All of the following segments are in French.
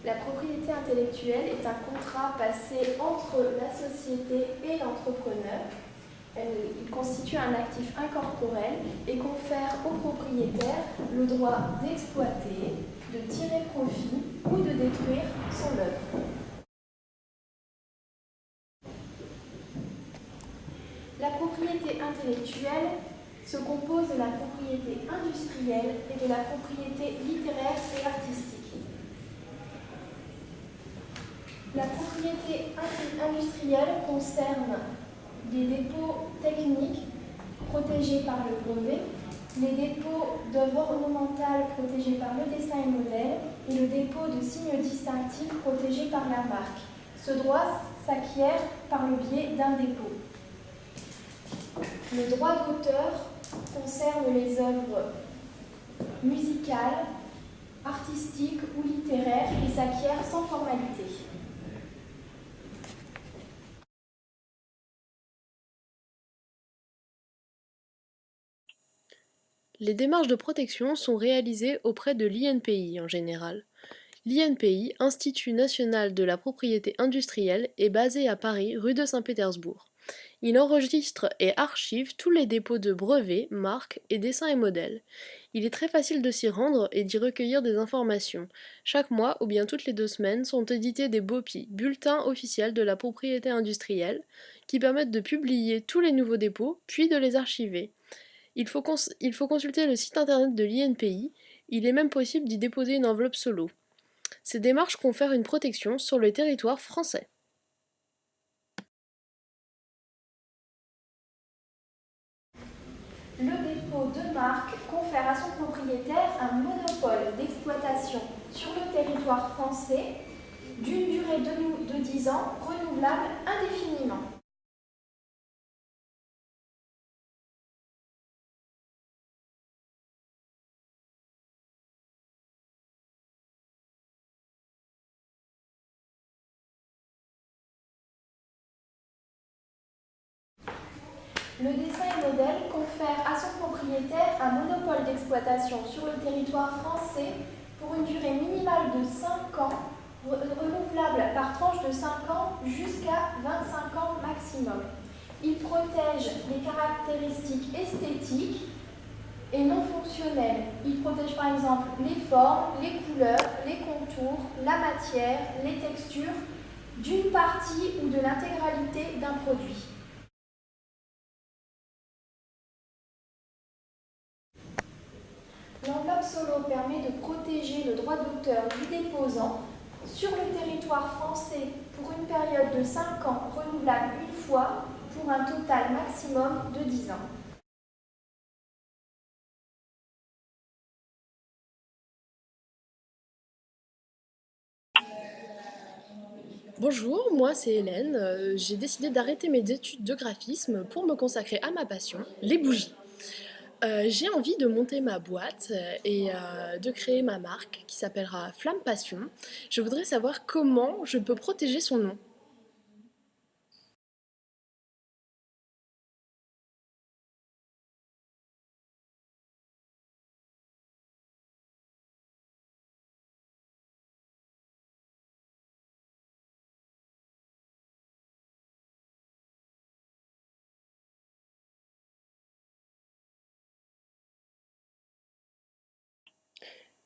La propriété intellectuelle est un contrat passé entre la société et l'entrepreneur. Il constitue un actif incorporel et confère au propriétaire le droit d'exploiter, de tirer profit ou de détruire son œuvre. La propriété intellectuelle se compose de la propriété industrielle et de la propriété littéraire et artistique. La propriété industrielle concerne les dépôts techniques protégés par le brevet, les dépôts d'œuvres ornementales protégés par le dessin et modèle et le dépôt de signes distinctifs protégés par la marque. Ce droit s'acquiert par le biais d'un dépôt. Le droit d'auteur concerne les œuvres musicales, artistiques ou littéraires et s'acquiert sans formalité. Les démarches de protection sont réalisées auprès de l'INPI en général. L'INPI, Institut national de la propriété industrielle, est basé à Paris, rue de Saint-Pétersbourg. Il enregistre et archive tous les dépôts de brevets, marques et dessins et modèles. Il est très facile de s'y rendre et d'y recueillir des informations. Chaque mois ou bien toutes les 2 semaines sont édités des BOPI, bulletins officiels de la propriété industrielle, qui permettent de publier tous les nouveaux dépôts, puis de les archiver. Il faut consulter le site internet de l'INPI, il est même possible d'y déposer une enveloppe solo. Ces démarches confèrent une protection sur le territoire français. Le dépôt de marque confère à son propriétaire un monopole d'exploitation sur le territoire français d'une durée de 10 ans, renouvelable indéfiniment. Le dessin et modèle confère à son propriétaire un monopole d'exploitation sur le territoire français pour une durée minimale de 5 ans, renouvelable par tranche de 5 ans jusqu'à 25 ans maximum. Il protège les caractéristiques esthétiques et non fonctionnelles. Il protège par exemple les formes, les couleurs, les contours, la matière, les textures d'une partie ou de l'intégralité d'un produit. L'enveloppe solo permet de protéger le droit d'auteur du déposant sur le territoire français pour une période de 5 ans renouvelable une fois pour un total maximum de 10 ans. Bonjour, moi c'est Hélène. J'ai décidé d'arrêter mes études de graphisme pour me consacrer à ma passion, les bougies. J'ai envie de monter ma boîte et de créer ma marque qui s'appellera Flamme Passion. Je voudrais savoir comment je peux protéger son nom.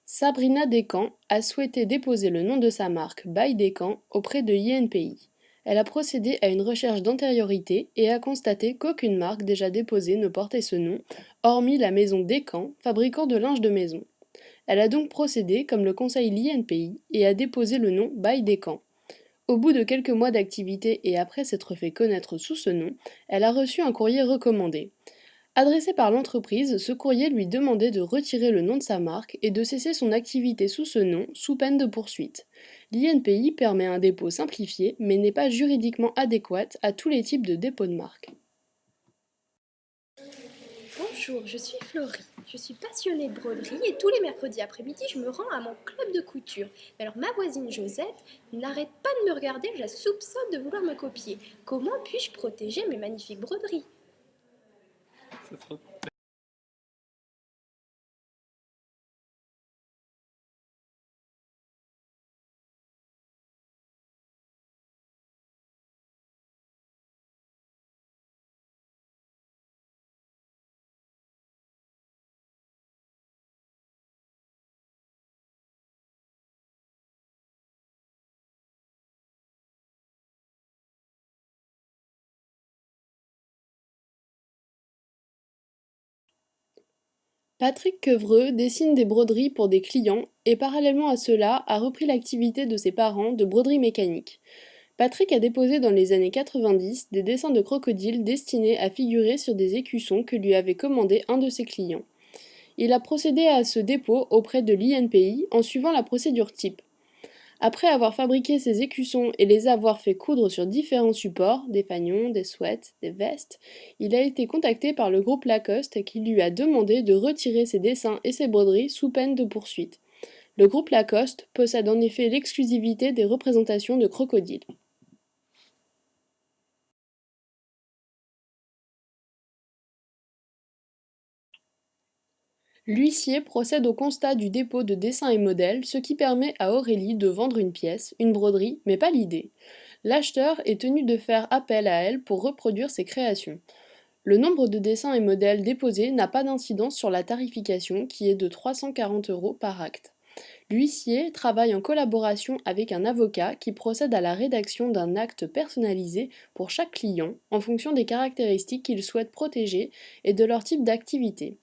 Sabrina Descamps a souhaité déposer le nom de sa marque By Descamps auprès de l'INPI. Elle a procédé à une recherche d'antériorité et a constaté qu'aucune marque déjà déposée ne portait ce nom, hormis la maison Descamps, fabricant de linge de maison. Elle a donc procédé, comme le conseille l'INPI, et a déposé le nom By Descamps. Au bout de quelques mois d'activité et après s'être fait connaître sous ce nom, elle a reçu un courrier recommandé. Adressé par l'entreprise, ce courrier lui demandait de retirer le nom de sa marque et de cesser son activité sous ce nom, sous peine de poursuite. L'INPI permet un dépôt simplifié, mais n'est pas juridiquement adéquate à tous les types de dépôt de marque. Bonjour, je suis Florie. Je suis passionnée de broderie et tous les mercredis après-midi, je me rends à mon club de couture. Mais alors ma voisine Josette n'arrête pas de me regarder, je la soupçonne de vouloir me copier. Comment puis-je protéger mes magnifiques broderies? Patrick Quevreux dessine des broderies pour des clients et parallèlement à cela a repris l'activité de ses parents de broderie mécanique. Patrick a déposé dans les années 90 des dessins de crocodiles destinés à figurer sur des écussons que lui avait commandé un de ses clients. Il a procédé à ce dépôt auprès de l'INPI en suivant la procédure type. Après avoir fabriqué ces écussons et les avoir fait coudre sur différents supports, des fanions, des sweats, des vestes, il a été contacté par le groupe Lacoste qui lui a demandé de retirer ses dessins et ses broderies sous peine de poursuite. Le groupe Lacoste possède en effet l'exclusivité des représentations de crocodiles. L'huissier procède au constat du dépôt de dessins et modèles, ce qui permet à Aurélie de vendre une pièce, une broderie, mais pas l'idée. L'acheteur est tenu de faire appel à elle pour reproduire ses créations. Le nombre de dessins et modèles déposés n'a pas d'incidence sur la tarification qui est de 340 € par acte. L'huissier travaille en collaboration avec un avocat qui procède à la rédaction d'un acte personnalisé pour chaque client en fonction des caractéristiques qu'il souhaite protéger et de leur type d'activité.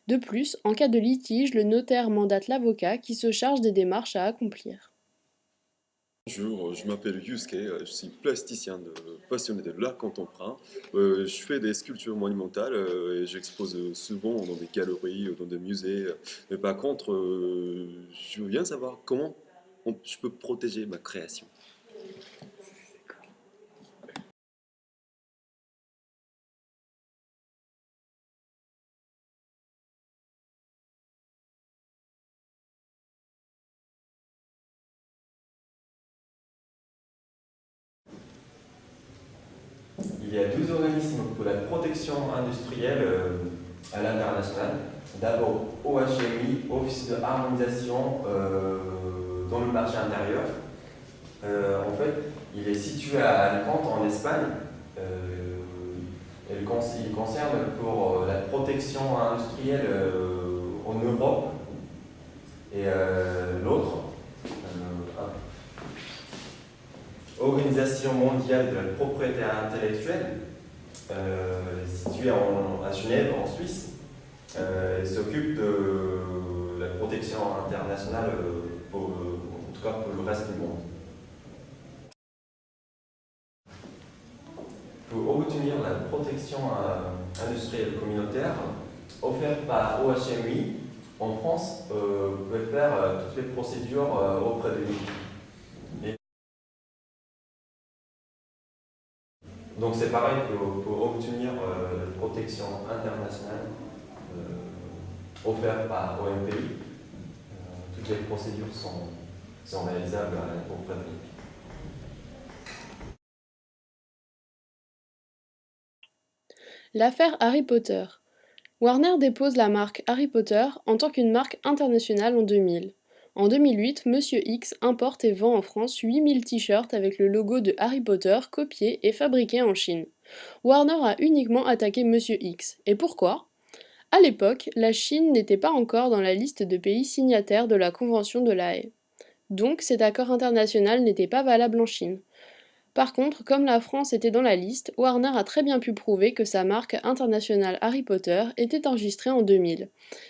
De plus, en cas de litige, le notaire mandate l'avocat qui se charge des démarches à accomplir. Bonjour, je m'appelle Yusuke, je suis plasticien passionné de l'art contemporain. Je fais des sculptures monumentales et j'expose souvent dans des galeries, dans des musées. Mais par contre, je veux bien savoir comment je peux protéger ma création. Il y a 12 organismes pour la protection industrielle à l'international. D'abord OHMI, Office de harmonisation dans le marché intérieur. En fait, il est situé à Alicante, en Espagne. Il concerne pour la protection industrielle en Europe. Et l'autre, Organisation mondiale de la propriété intellectuelle, située à Genève, en Suisse. Elle s'occupe de la protection internationale, en tout cas pour le reste du monde. Pour obtenir la protection industrielle communautaire offerte par OHMI, en France, vous pouvez faire toutes les procédures auprès de nous. Donc c'est pareil pour obtenir la protection internationale offerte par OMPI. Toutes les procédures sont réalisables auprès de nous. L'affaire Harry Potter. Warner dépose la marque Harry Potter en tant qu'une marque internationale en 2000. En 2008, Monsieur X importe et vend en France 8000 t-shirts avec le logo de Harry Potter copiés et fabriqués en Chine. Warner a uniquement attaqué Monsieur X. Et pourquoi ? À l'époque, la Chine n'était pas encore dans la liste de pays signataires de la Convention de La Haye. Donc cet accord international n'était pas valable en Chine. Par contre, comme la France était dans la liste, Warner a très bien pu prouver que sa marque internationale Harry Potter était enregistrée en 2000.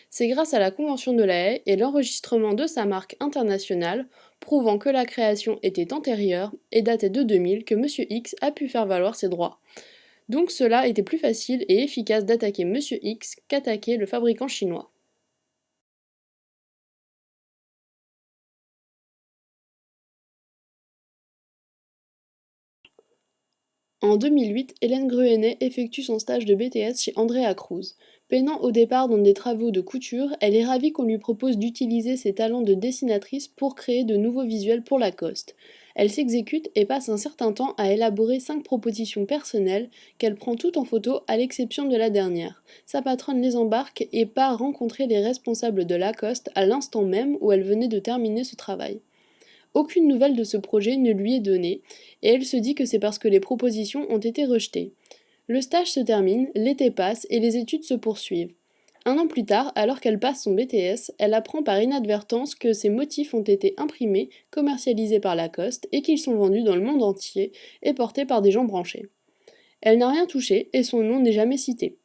C'est grâce à la Convention de La Haye et l'enregistrement de sa marque internationale, prouvant que la création était antérieure et datait de 2000, que Monsieur X a pu faire valoir ses droits. Donc cela était plus facile et efficace d'attaquer Monsieur X qu'attaquer le fabricant chinois. En 2008, Hélène Gruenet effectue son stage de BTS chez Andrea Cruz. Peinant au départ dans des travaux de couture, elle est ravie qu'on lui propose d'utiliser ses talents de dessinatrice pour créer de nouveaux visuels pour Lacoste. Elle s'exécute et passe un certain temps à élaborer 5 propositions personnelles qu'elle prend toutes en photo à l'exception de la dernière. Sa patronne les embarque et part rencontrer les responsables de Lacoste à l'instant même où elle venait de terminer ce travail. Aucune nouvelle de ce projet ne lui est donnée, et elle se dit que c'est parce que les propositions ont été rejetées. Le stage se termine, l'été passe et les études se poursuivent. Un an plus tard, alors qu'elle passe son BTS, elle apprend par inadvertance que ses motifs ont été imprimés, commercialisés par Lacoste et qu'ils sont vendus dans le monde entier et portés par des gens branchés. Elle n'a rien touché et son nom n'est jamais cité.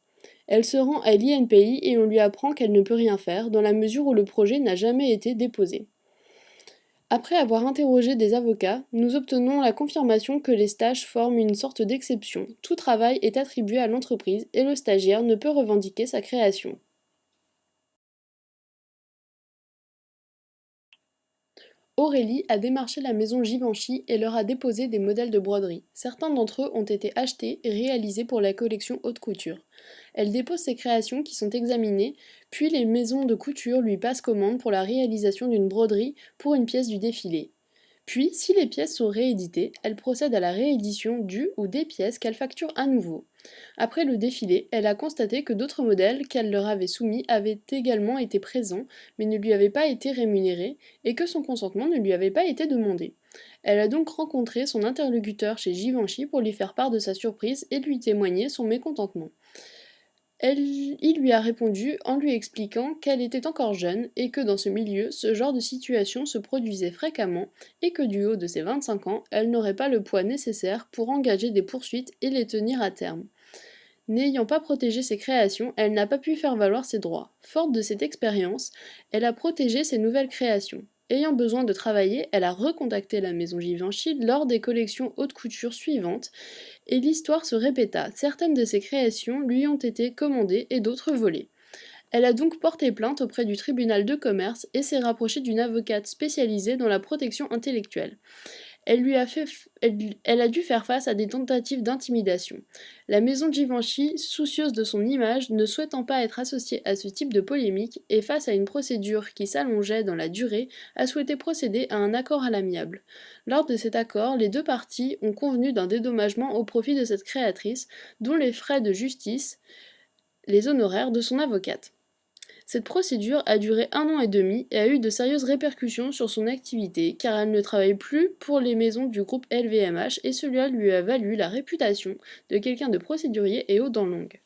Elle se rend à l'INPI et on lui apprend qu'elle ne peut rien faire, dans la mesure où le projet n'a jamais été déposé. Après avoir interrogé des avocats, nous obtenons la confirmation que les stages forment une sorte d'exception. Tout travail est attribué à l'entreprise et le stagiaire ne peut revendiquer sa création. Aurélie a démarché la maison Givenchy et leur a déposé des modèles de broderie. Certains d'entre eux ont été achetés et réalisés pour la collection haute couture. Elle dépose ses créations qui sont examinées, puis les maisons de couture lui passent commande pour la réalisation d'une broderie pour une pièce du défilé. Puis, si les pièces sont rééditées, elle procède à la réédition du ou des pièces qu'elle facture à nouveau. Après le défilé, elle a constaté que d'autres modèles qu'elle leur avait soumis avaient également été présents, mais ne lui avaient pas été rémunérés, et que son consentement ne lui avait pas été demandé. Elle a donc rencontré son interlocuteur chez Givenchy pour lui faire part de sa surprise et lui témoigner son mécontentement. Il lui a répondu en lui expliquant qu'elle était encore jeune et que dans ce milieu, ce genre de situation se produisait fréquemment et que du haut de ses 25 ans, elle n'aurait pas le poids nécessaire pour engager des poursuites et les tenir à terme. N'ayant pas protégé ses créations, elle n'a pas pu faire valoir ses droits. Forte de cette expérience, elle a protégé ses nouvelles créations. Ayant besoin de travailler, elle a recontacté la maison Givenchy lors des collections haute couture suivantes, et l'histoire se répéta. Certaines de ses créations lui ont été commandées et d'autres volées. Elle a donc porté plainte auprès du tribunal de commerce et s'est rapprochée d'une avocate spécialisée dans la protection intellectuelle. Elle a dû faire face à des tentatives d'intimidation. La maison Givenchy, soucieuse de son image, ne souhaitant pas être associée à ce type de polémique, et face à une procédure qui s'allongeait dans la durée, a souhaité procéder à un accord à l'amiable. Lors de cet accord, les deux parties ont convenu d'un dédommagement au profit de cette créatrice, dont les frais de justice, les honoraires de son avocate. Cette procédure a duré 1 an et demi et a eu de sérieuses répercussions sur son activité car elle ne travaille plus pour les maisons du groupe LVMH et cela lui a valu la réputation de quelqu'un de procédurier et aux dents longues.